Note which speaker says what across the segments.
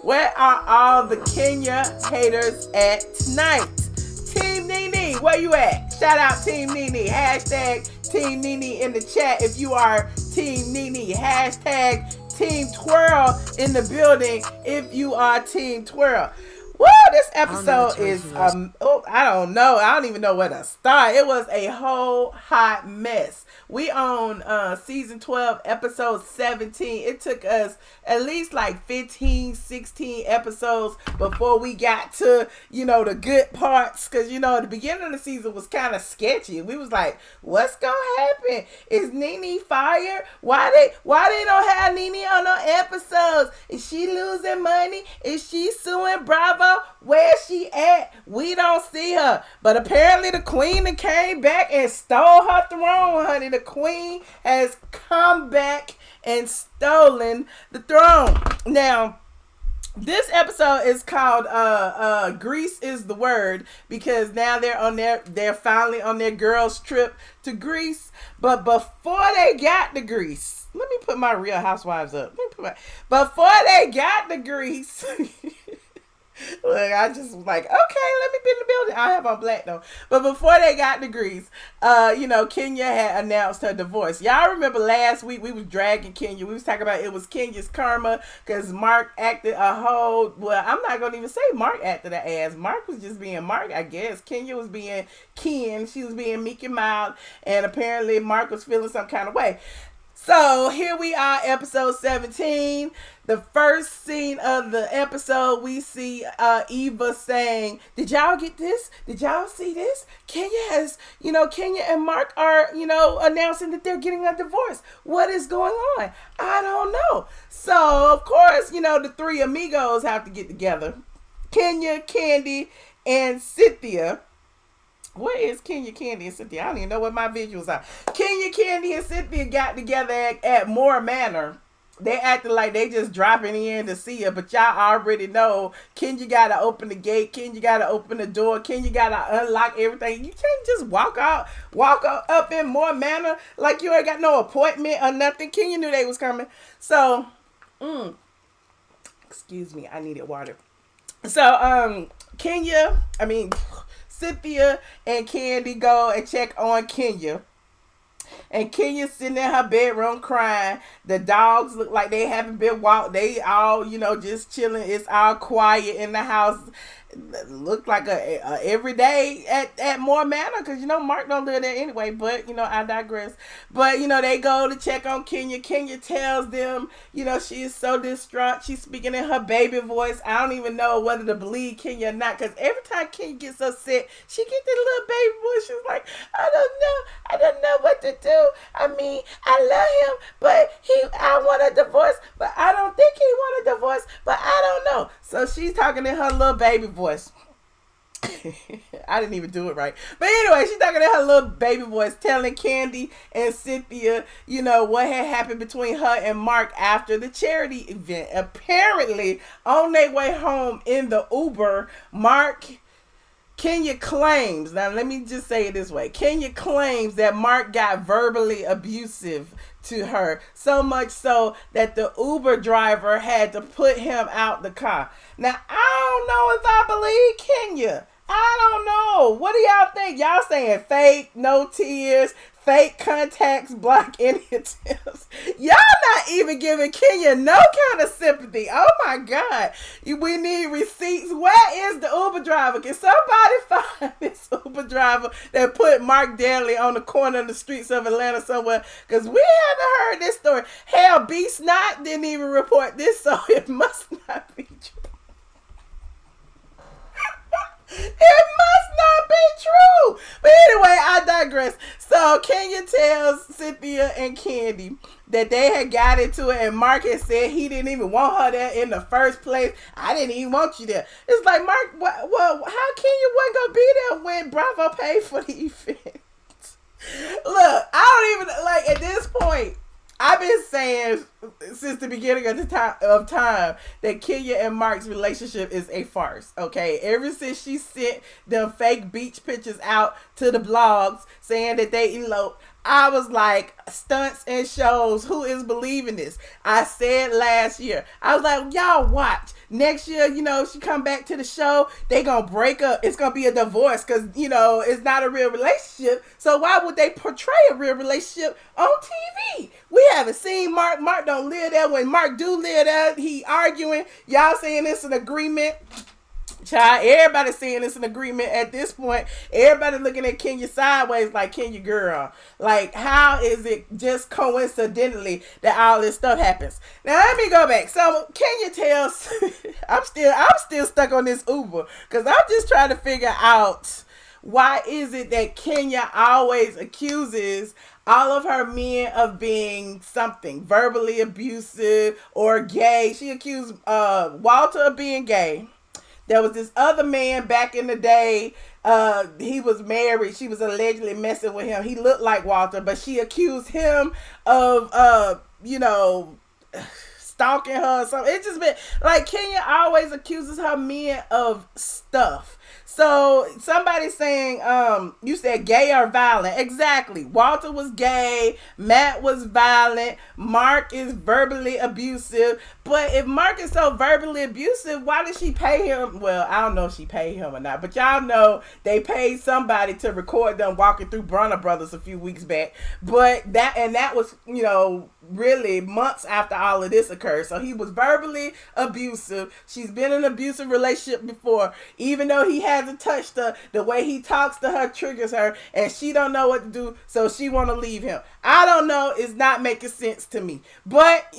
Speaker 1: Where are all the Kenya haters at tonight? Team Nene, where you at? Shout out Team Nene. Hashtag Team Nene in the chat if you are Team Nene. Hashtag Team Twirl in the building if you are Team Twirl. Woo, this episode is, I don't know. I don't even know where to start. It was a whole hot mess. We on season 12, episode 17. It took us at least like 15, 16 episodes before we got to, the good parts. Because, the beginning of the season was kind of sketchy. We was like, what's going to happen? Is Nene fired? Why they don't have Nene on no episodes? Is she losing money? Is she suing Bravo? Where's she at? We don't see her. But apparently the queen came back and stole her throne, honey. The queen has come back and stolen the throne. Now, this episode is called Greece is the Word, because now they're finally on their girls trip to Greece. But before they got to Greece, let me put my Real Housewives up. Before they got to Greece, look, I just was like, okay, let me be in the building. I have on black though. But before they got to Greece, Kenya had announced her divorce. Y'all remember last week we was dragging Kenya. We was talking about it was Kenya's karma because Marc acted a whole, well, I'm not going to even say Marc acted an ass. Marc was just being Marc, I guess. Kenya was being Ken. She was being meek and mild. And apparently Marc was feeling some kind of way. So here we are, episode 17. The first scene of the episode, we see Eva saying, did y'all get this? Did y'all see this? Kenya has, Kenya and Marc are, announcing that they're getting a divorce. What is going on? I don't know. So, of course, the three amigos have to get together. Kenya, Kandi, and Cynthia. What is Kenya, Kandi, and Cynthia? I don't even know what my visuals are. Kenya, Kandi, and Cynthia got together at Moore Manor. They acted like they just dropping in to see her, but y'all already know Kenya gotta open the gate, Kenya gotta open the door, Kenya gotta unlock everything. You can't just walk up in Moore Manor like you ain't got no appointment or nothing. Kenya knew they was coming. So, excuse me, I needed water. So, Cynthia and Kandi go and check on Kenya. And Kenya's sitting in her bedroom crying. The dogs look like they haven't been walked. They all, just chilling. It's all quiet in the house. Look like a everyday at Moore Manor, because Marc don't live there anyway, but I digress. But they go to check on Kenya. Kenya tells them she is so distraught. She's speaking in her baby voice. I don't even know whether to believe Kenya or not, because every time Kenya gets upset, she gets this little baby voice. She's like, I don't know what to do. I mean, I love him, but I want a divorce, but I don't think he want a divorce, but I don't know. So she's talking in her little baby voice. I didn't even do it right. But anyway, she's talking in her little baby voice, telling Kandi and Cynthia, what had happened between her and Marc after the charity event. Apparently, on their way home in the Uber, Kenya claims, now let me just say it this way. Kenya claims that Marc got verbally abusive to her, so much so that the Uber driver had to put him out the car. Now, I don't know if I believe Kenya. I don't know. What do y'all think? Y'all saying fake, no tears, fake contacts, block any attempts. Y'all not even giving Kenya no kind of sympathy. Oh my God. We need receipts. Where is the Uber driver? Can somebody find this Uber driver that put Marc Daly on the corner of the streets of Atlanta somewhere? Because we haven't heard this story. Hell, B. Snot didn't even report this, so it must not be true. It must not be true. But anyway, I digress. So Kenya tells Cynthia and Kandi that they had got into it, and Marc had said he didn't even want her there in the first place. I didn't even want you there. It's like, Marc, well, how Kenya wasn't going to be there when Bravo paid for the event? Look, I don't even, like, at this point, I've been saying since the beginning of time that Kenya and Marc's relationship is a farce, okay? Ever since she sent them fake beach pictures out to the blogs saying that they eloped, I was like, stunts and shows, who is believing this? I said last year, I was like, y'all watch. Next year, if she come back to the show, they gonna break up. It's gonna be a divorce because, it's not a real relationship. So why would they portray a real relationship on TV? We haven't seen Marc. Marc don't live there. When Marc do live there, he arguing. Y'all saying it's an agreement. Child, everybody saying it's an agreement at this point. Everybody looking at Kenya sideways like, Kenya girl. Like, how is it just coincidentally that all this stuff happens? Now, let me go back. So, Kenya tells, I'm still stuck on this Uber because I'm just trying to figure out why is it that Kenya always accuses all of her men of being something, verbally abusive or gay. She accused Walter of being gay. There was this other man back in the day. He was married. She was allegedly messing with him. He looked like Walter, but she accused him of, stalking her or something. It's just been like Kenya always accuses her men of stuff. So somebody's saying, you said gay or violent. Exactly. Walter was gay. Matt was violent. Marc is verbally abusive. But if Marc is so verbally abusive, why did she pay him? Well, I don't know if she paid him or not, but y'all know they paid somebody to record them walking through Bronner Brothers a few weeks back. But that was, really months after all of this occurred. So he was verbally abusive. She's been in an abusive relationship before. Even though he hasn't touched her, the way he talks to her triggers her, and she don't know what to do, so she want to leave him. I don't know. It's not making sense to me. But,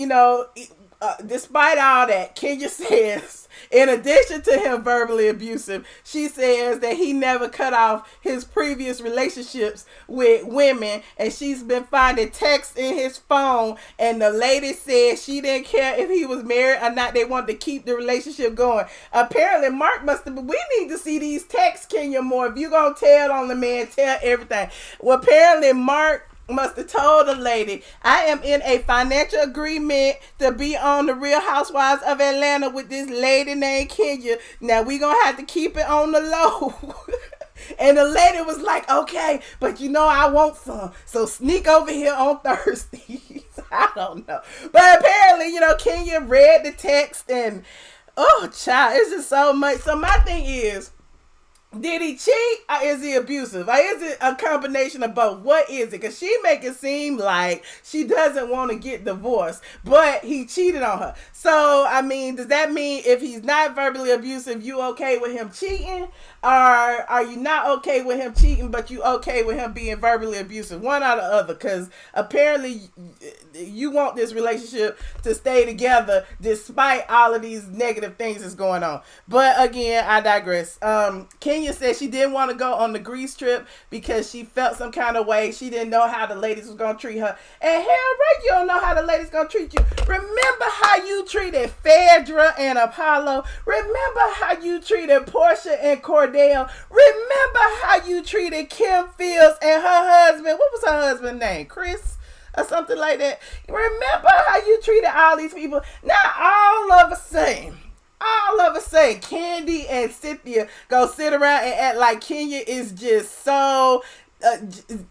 Speaker 1: despite all that, Kenya says, in addition to him verbally abusive, she says that he never cut off his previous relationships with women, and she's been finding texts in his phone, and the lady said she didn't care if he was married or not. They wanted to keep the relationship going. Apparently, Marc must have, we need to see these texts, Kenya, more. If you gonna tell on the man, tell everything. Well, apparently, Marc must have told the lady, I am in a financial agreement to be on the Real Housewives of Atlanta with this lady named Kenya. Now we gonna have to keep it on the low. And the lady was like, okay, but I want some. So sneak over here on Thursdays. I don't know. But apparently, Kenya read the text and, oh, child, it's just so much. So my thing is, did he cheat or is he abusive? Or is it a combination of both? What is it? Because she make it seem like she doesn't want to get divorced, but he cheated on her. So, does that mean if he's not verbally abusive, you okay with him cheating? Or are you not okay with him cheating, but you okay with him being verbally abusive? One or the other, because apparently you want this relationship to stay together despite all of these negative things that's going on. But again, I digress. Kenya said she didn't want to go on the Greece trip because she felt some kind of way. She didn't know how the ladies was going to treat her. And hell right, you don't know how the ladies going to treat you. Remember how you treated Phaedra and Apollo. Remember how you treated Portia and Cordell. Remember how you treated Kim Fields and her husband. What was her husband's name? Chris? Or something like that. Remember how you treated all these people. Now all of a sudden, Kandi and Cynthia go sit around and act like Kenya is just so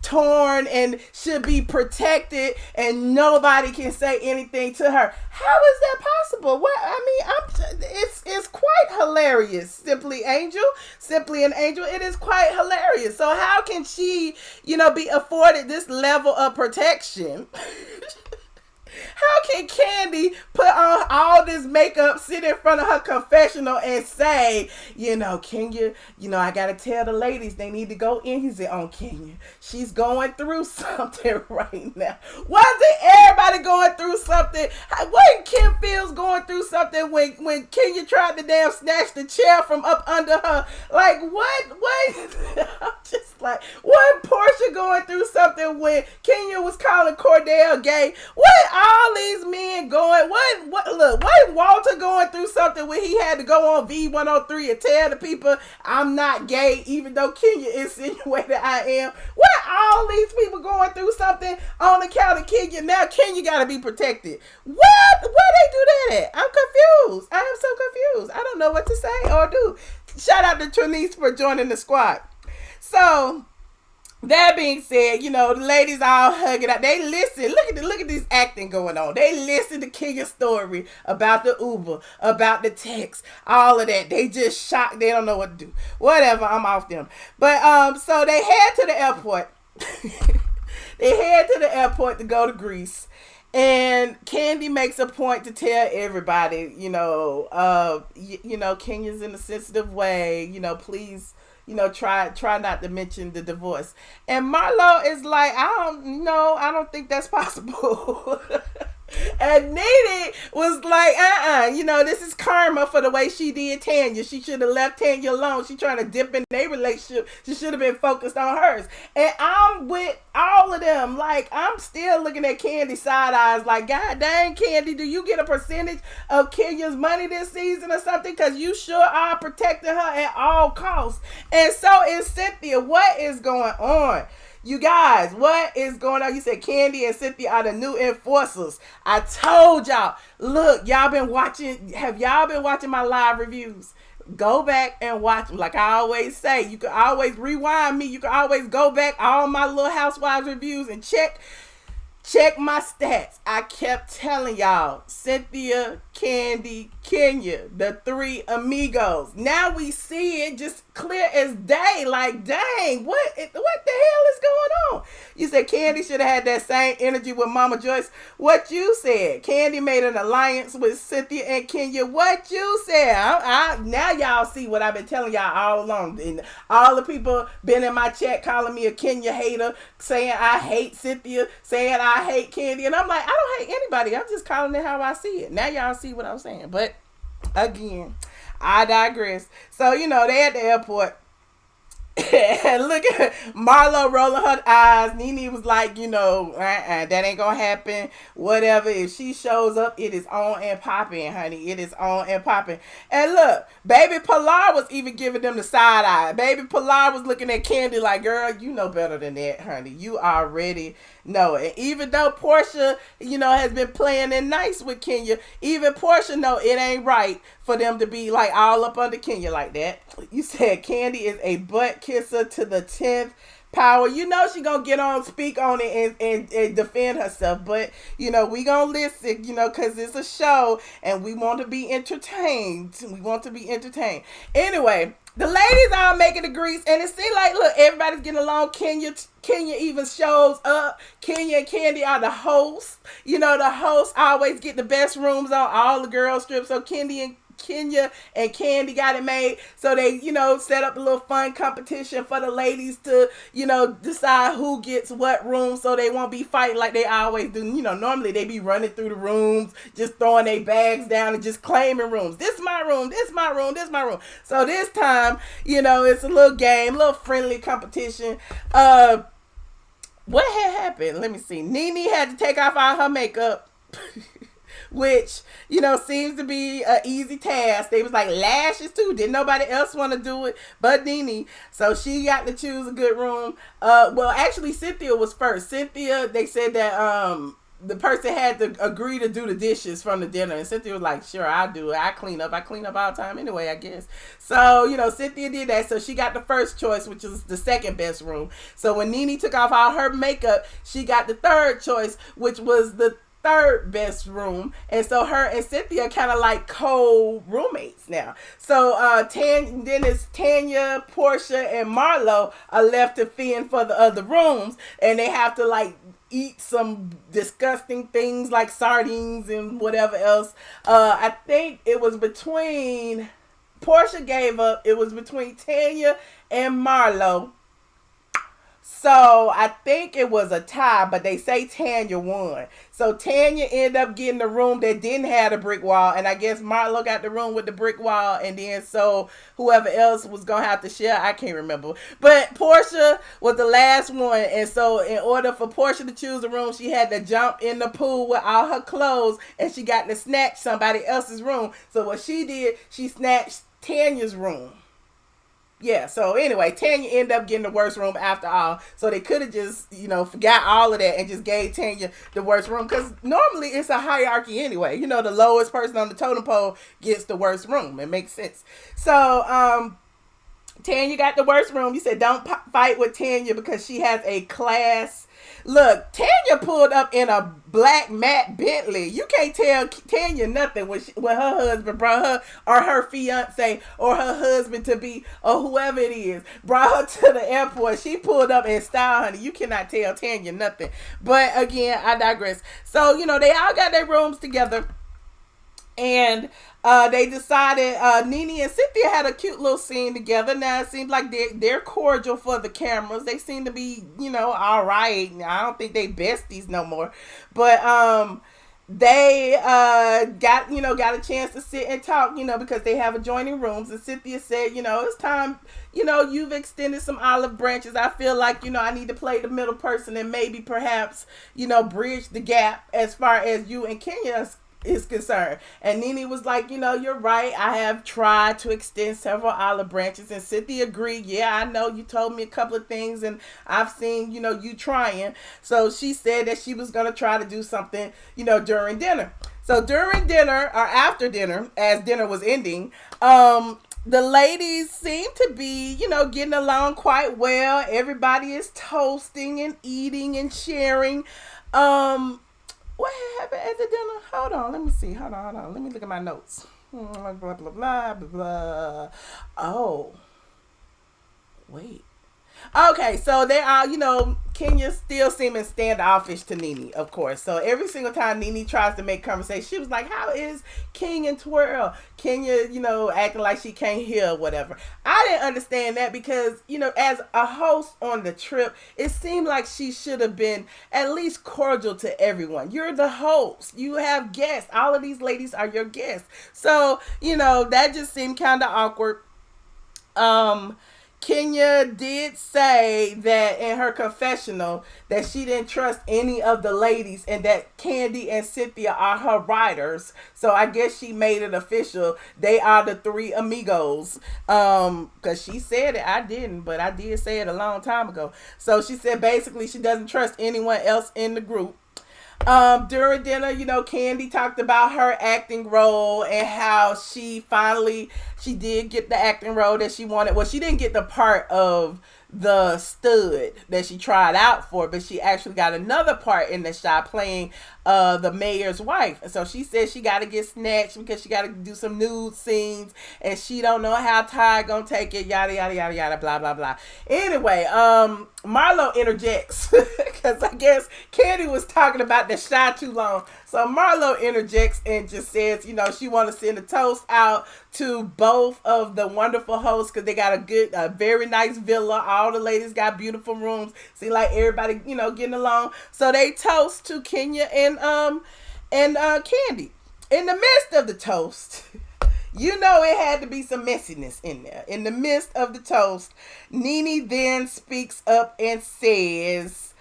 Speaker 1: torn and should be protected and nobody can say anything to her. How is that possible? Well, it's quite hilarious. Simply an angel. It is quite hilarious. So how can she, be afforded this level of protection? How can Kandi put on all this makeup, sit in front of her confessional and say, Kenya, I gotta tell the ladies they need to go easy on Kenya. She's going through something right now. Wasn't everybody going through something? Wasn't Kim Fields going through something when Kenya tried to damn snatch the chair from up under her? Like, what? I'm just like, wasn't Portia going through something when Kenya was calling Cordell gay? What all these men going? Wasn't Walter going through something when he had to go on V103 and tell the people I'm not gay, even though Kenya insinuated I am? What all these people going through something on account of Kenya? Now Kenya gotta be protected. What? Where they do that at? I'm confused. I am so confused. I don't know what to say or do. Shout out to Trinice for joining the squad. So that being said, the ladies all hugging out. They listen. Look at this acting going on. They listen to Kenya's story about the Uber, about the text, all of that. They just shocked. They don't know what to do. Whatever. I'm off them. But so they head to the airport. They head to the airport to go to Greece. And Kandi makes a point to tell everybody, Kenya's in a sensitive way, please, try not to mention the divorce. And Marlo is like, I don't think that's possible. And Nene was like, this is karma for the way she did Tanya. She should have left Tanya alone. She trying to dip in their relationship. She should have been focused on hers. And I'm with all of them. Like, I'm still looking at Kandi side eyes like, God dang, Kandi, do you get a percentage of Kenya's money this season or something? Because you sure are protecting her at all costs. And so is Cynthia. What is going on? You guys, what is going on? You said Kandi and Cynthia are the new enforcers. I told y'all. Look, y'all been watching. Have y'all been watching my live reviews? Go back and watch them. Like I always say, you can always rewind me. You can always go back all my Little Housewives reviews and check my stats. I kept telling y'all, Cynthia, Kandi, Kenya, the three amigos. Now we see it just clear as day. Like, dang, what the hell is going on? You said Kandi should have had that same energy with Mama Joyce. What you said? Kandi made an alliance with Cynthia and Kenya. What you said? Now y'all see what I've been telling y'all all along. And all the people been in my chat calling me a Kenya hater, saying I hate Cynthia, saying I hate Kandi. And I'm like, I don't hate anybody. I'm just calling it how I see it. Now y'all see what I'm saying. But again, I digress. So, they at the airport. And look at Marlo rolling her eyes. Nene was like, that ain't gonna happen. Whatever. If she shows up, it is on and popping, honey. It is on and popping. And look, baby Pilar was even giving them the side eye. Baby Pilar was looking at Kandi like, girl, you know better than that, honey. You already know it. And even though Portia, has been playing it nice with Kenya, even Portia know it ain't right for them to be like all up under Kenya like that. You said Kandi is a butt kisser to the 10th power. She gonna get on, speak on it and defend herself. But, we gonna listen, because it's a show and we want to be entertained. Anyway, the ladies are making the grease, and it seems like, look, everybody's getting along. Kenya even shows up. Kenya and Kandi are the hosts. The hosts always get the best rooms on all the girls trips. So Kenya and Kandi got it made. So they, set up a little fun competition for the ladies to, decide who gets what room, so they won't be fighting like they always do. Normally they be running through the rooms, just throwing their bags down and just claiming rooms. This is my room, this is my room, this is my room. So this time, it's a little game, a little friendly competition. What had happened? Let me see. Nene had to take off all her makeup. Which, seems to be an easy task. They was like lashes too. Didn't nobody else want to do it but Nene. So she got to choose a good room. Well, actually, Cynthia was first. Cynthia, they said that the person had to agree to do the dishes from the dinner. And Cynthia was like, sure, I'll do it. I clean up all the time anyway, I guess. So, Cynthia did that. So she got the first choice, which is the second best room. So when Nene took off all her makeup, she got the third choice, which was the third best room. And so her and Cynthia kind of like co-roommates now. So then it's Tanya, Portia, and Marlo are left to fend for the other rooms, and they have to like eat some disgusting things like sardines and whatever else. I think it was between Portia gave up. It was between Tanya and Marlo. So I think it was a tie, but they say Tanya won. So Tanya ended up getting the room that didn't have the brick wall, and I guess Marlo got the room with the brick wall, and then so whoever else was gonna have to share, I can't remember. But Portia was the last one, and so in order for Portia to choose the room, she had to jump in the pool with all her clothes, and she got to snatch somebody else's room. So what she did, she snatched Tanya's room. Yeah, so anyway, Tanya ended up getting the worst room after all. So they could have just, forgot all of that and just gave Tanya the worst room. Because normally it's a hierarchy anyway. The lowest person on the totem pole gets the worst room. It makes sense. So, Tanya got the worst room. You said don't fight with Tanya because she has a class. Look, Tanya pulled up in a black matte Bentley. You can't tell Tanya nothing when her husband brought her, or her fiance, or her husband to be, or whoever it is, brought her to the airport. She pulled up in style, honey. You cannot tell Tanya nothing. But again, I digress. So, they all got their rooms together. And they decided Nene and Cynthia had a cute little scene together. Now it seems like they're cordial for the cameras. They seem to be, all right. I don't think they besties no more, but they got a chance to sit and talk, because they have adjoining rooms. And Cynthia said, it's time. You've extended some olive branches. I feel like, I need to play the middle person and maybe perhaps, bridge the gap as far as you and Kenya is concerned. And Nene was like, you're right. I have tried to extend several olive branches. And Cynthia agreed. Yeah, I know you told me a couple of things and I've seen, you trying. So she said that she was going to try to do something, during dinner. So during dinner, or after dinner, as dinner was ending, the ladies seem to be, getting along quite well. Everybody is toasting and eating and sharing. What happened at the dinner? Hold on. Let me see. Hold on. Let me look at my notes. Blah, blah, blah, blah, blah. Oh. Wait. Okay, so they are, Kenya still seeming standoffish to Nene, of course. So every single time Nene tries to make conversation, she was like, how is King and Twirl? Kenya, acting like she can't hear or whatever. I didn't understand that because, as a host on the trip, it seemed like she should have been at least cordial to everyone. You're the host. You have guests. All of these ladies are your guests. So, that just seemed kind of awkward. Kenya did say that in her confessional that she didn't trust any of the ladies and that Kandi and Cynthia are her riders. So I guess she made it official. They are the three amigos. Because she said it. I didn't, but I did say it a long time ago. So she said basically she doesn't trust anyone else in the group. During dinner, Kandi talked about her acting role and how she did get the acting role that she wanted. Well, she didn't get the part of the stud that she tried out for, but she actually got another part in the shot playing the mayor's wife. And so she said she got to get snatched because she got to do some nude scenes and she don't know how Ty gonna take it, yada yada yada yada, blah blah blah. Anyway, Marlo interjects because I guess Kandi was talking about the shot too long. So Marlo interjects and just says, she want to send a toast out to both of the wonderful hosts because they got a very nice villa. All the ladies got beautiful rooms. See, like everybody, getting along. So they toast to Kenya and Kandi. In the midst of the toast, it had to be some messiness in there. In the midst of the toast, Nene then speaks up and says,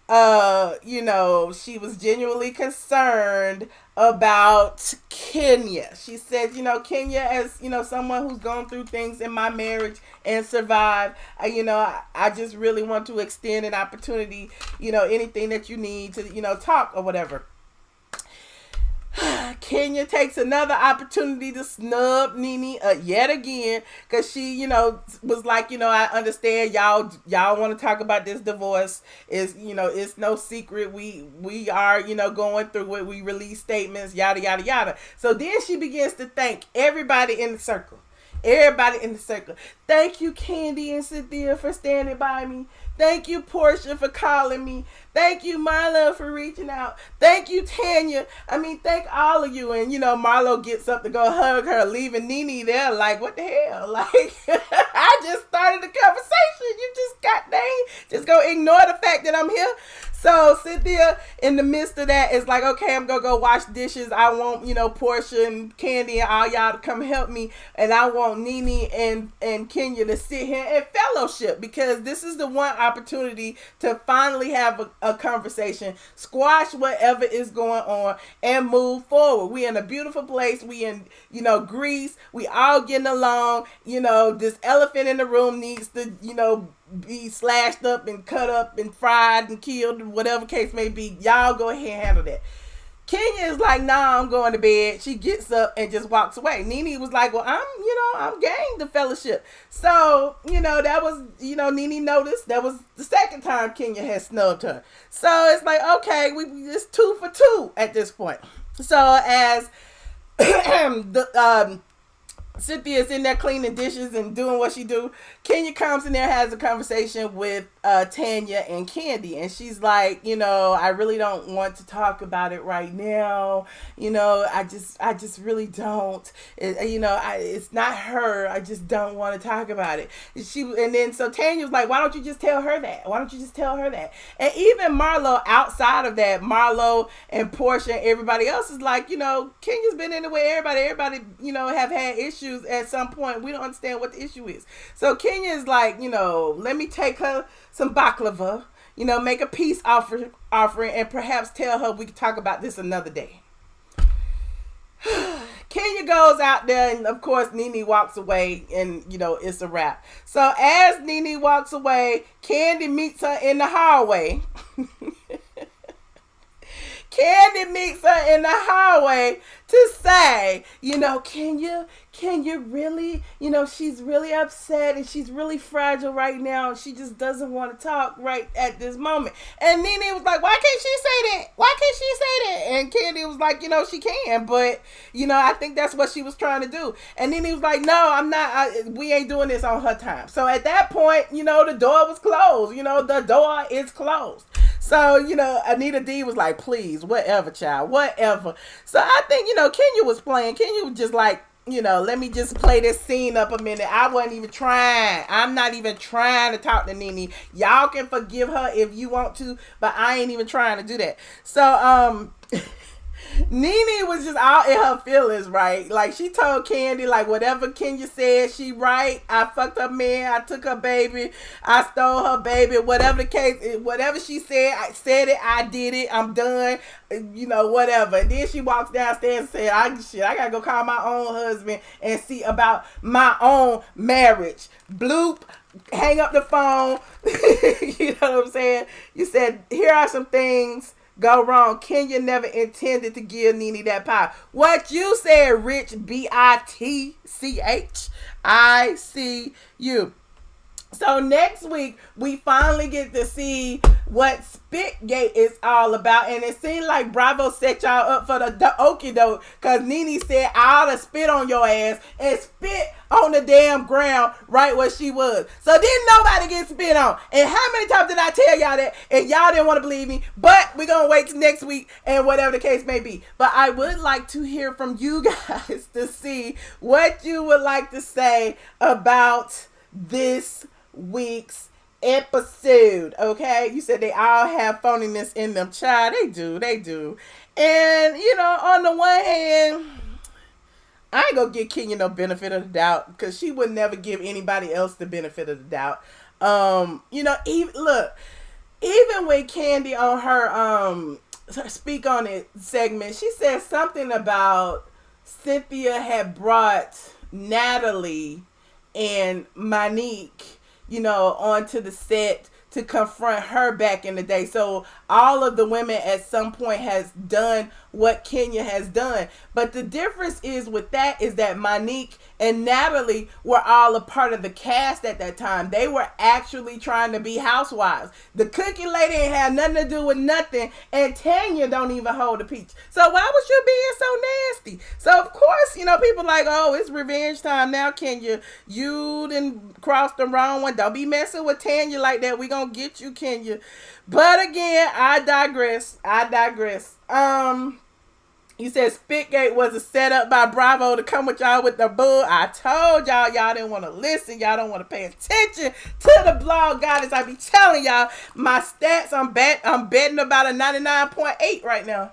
Speaker 1: she was genuinely concerned about Kenya. She said, Kenya as, someone who's gone through things in my marriage and survived, I just really want to extend an opportunity, anything that you need to, talk or whatever. Kenya takes another opportunity to snub Nene yet again because she, was like, I understand y'all want to talk about this divorce. It's no secret. We are, going through it. We release statements, yada, yada, yada. So then she begins to thank everybody in the circle. Thank you, Kandi and Cynthia, for standing by me. Thank you, Portia, for calling me. Thank you, Marlo, for reaching out. Thank you, Tanya. Thank all of you. And, Marlo gets up to go hug her, leaving Nene there like, what the hell? Like, I just started the conversation. You just go ignore the fact that I'm here. So Cynthia, in the midst of that, is like, okay, I'm going to go wash dishes. I want, Portia and Kandi and all y'all to come help me. And I want Nene and Kenya to sit here and fellowship because this is the one opportunity to finally have a conversation, squash whatever is going on and move forward. We in a beautiful place. We in, Greece. We all getting along. This elephant in the room needs to, be slashed up and cut up and fried and killed and whatever case may be. Y'all go ahead and handle that. Kenya is like, nah, I'm going to bed. She gets up and just walks away. Nene was like, well, I'm game to fellowship. So, that was, Nene noticed that was the second time Kenya had snubbed her. So it's like, okay, it's 2 for 2 at this point. So as Cynthia's in there cleaning dishes and doing what she do, Kenya comes in there, has a conversation with Tanya and Kandi, and she's like, I really don't want to talk about it right now. I just really don't. It's not her. I just don't want to talk about it. So Tanya was like, why don't you just tell her that? Why don't you just tell her that? And even Marlo, outside of that, Marlo and Portia and everybody else is like, Kenya's been in the way. Everybody, have had issues at some point. We don't understand what the issue is. So Kenya is like, let me take her some baklava, make a peace offering, and perhaps tell her we can talk about this another day. Kenya goes out there, and of course Nene walks away, and it's a wrap. So as Nene walks away, Kandi meets her in the hallway. Kandi meets her in the hallway to say, can you really, she's really upset and she's really fragile right now. She just doesn't want to talk right at this moment. And Nene was like, why can't she say that? Why can't she say that? And Kandi was like, she can, but, I think that's what she was trying to do. And Nene was like, no, I'm not, we ain't doing this on her time. So at that point, the door was closed. The door is closed. So, Anita D was like, please, whatever, child, whatever. So I think, Kenya was playing. Kenya was just like, let me just play this scene up a minute. I wasn't even trying. I'm not even trying to talk to Nene. Y'all can forgive her if you want to, but I ain't even trying to do that. So, Nene was just out in her feelings, right? Like, she told Kandi, like, whatever Kenya said, she right. I fucked her man. I took her baby. I stole her baby. Whatever the case, whatever she said, I said it. I did it. I'm done. Whatever. And then she walks downstairs and said, I gotta go call my own husband and see about my own marriage. Bloop. Hang up the phone. You know what I'm saying? You said, here are some things go wrong. Kenya never intended to give Nene that power. What you said, Rich, BITCHICU. So next week, we finally get to see what Spitgate is all about. And it seemed like Bravo set y'all up for the okie doke, because Nene said, I ought to spit on your ass, and spit on the damn ground right where she was. So didn't nobody get spit on. And how many times did I tell y'all that? And y'all didn't want to believe me. But we're going to wait till next week and whatever the case may be. But I would like to hear from you guys to see what you would like to say about this week's episode. Okay, you said they all have phoniness in them. Child, they do. And on the one hand, I ain't gonna give Kenya no benefit of the doubt, because she would never give anybody else the benefit of the doubt. Even with Kandi on her Speak On It segment, she said something about Cynthia had brought Natalie and Monique onto the set to confront her back in the day. So all of the women at some point has done what Kenya has done. But the difference is with that is that Monique and Natalie were all a part of the cast at that time. They were actually trying to be housewives. The cookie lady ain't had nothing to do with nothing, and Tanya don't even hold a peach. So why was you being so nasty? So of course, people like, oh, it's revenge time now, Kenya. You done crossed the wrong one. Don't be messing with Tanya like that. We gonna get you, Kenya. But again, I digress. You said Spitgate was a setup by Bravo to come with y'all with the bull. I told y'all didn't want to listen. Y'all don't want to pay attention to the blog goddess. I be telling y'all my stats. I'm betting about a 99.8 right now.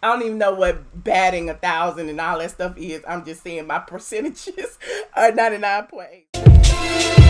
Speaker 1: I don't even know what batting 1,000 and all that stuff is. I'm just saying my percentages are 99.8.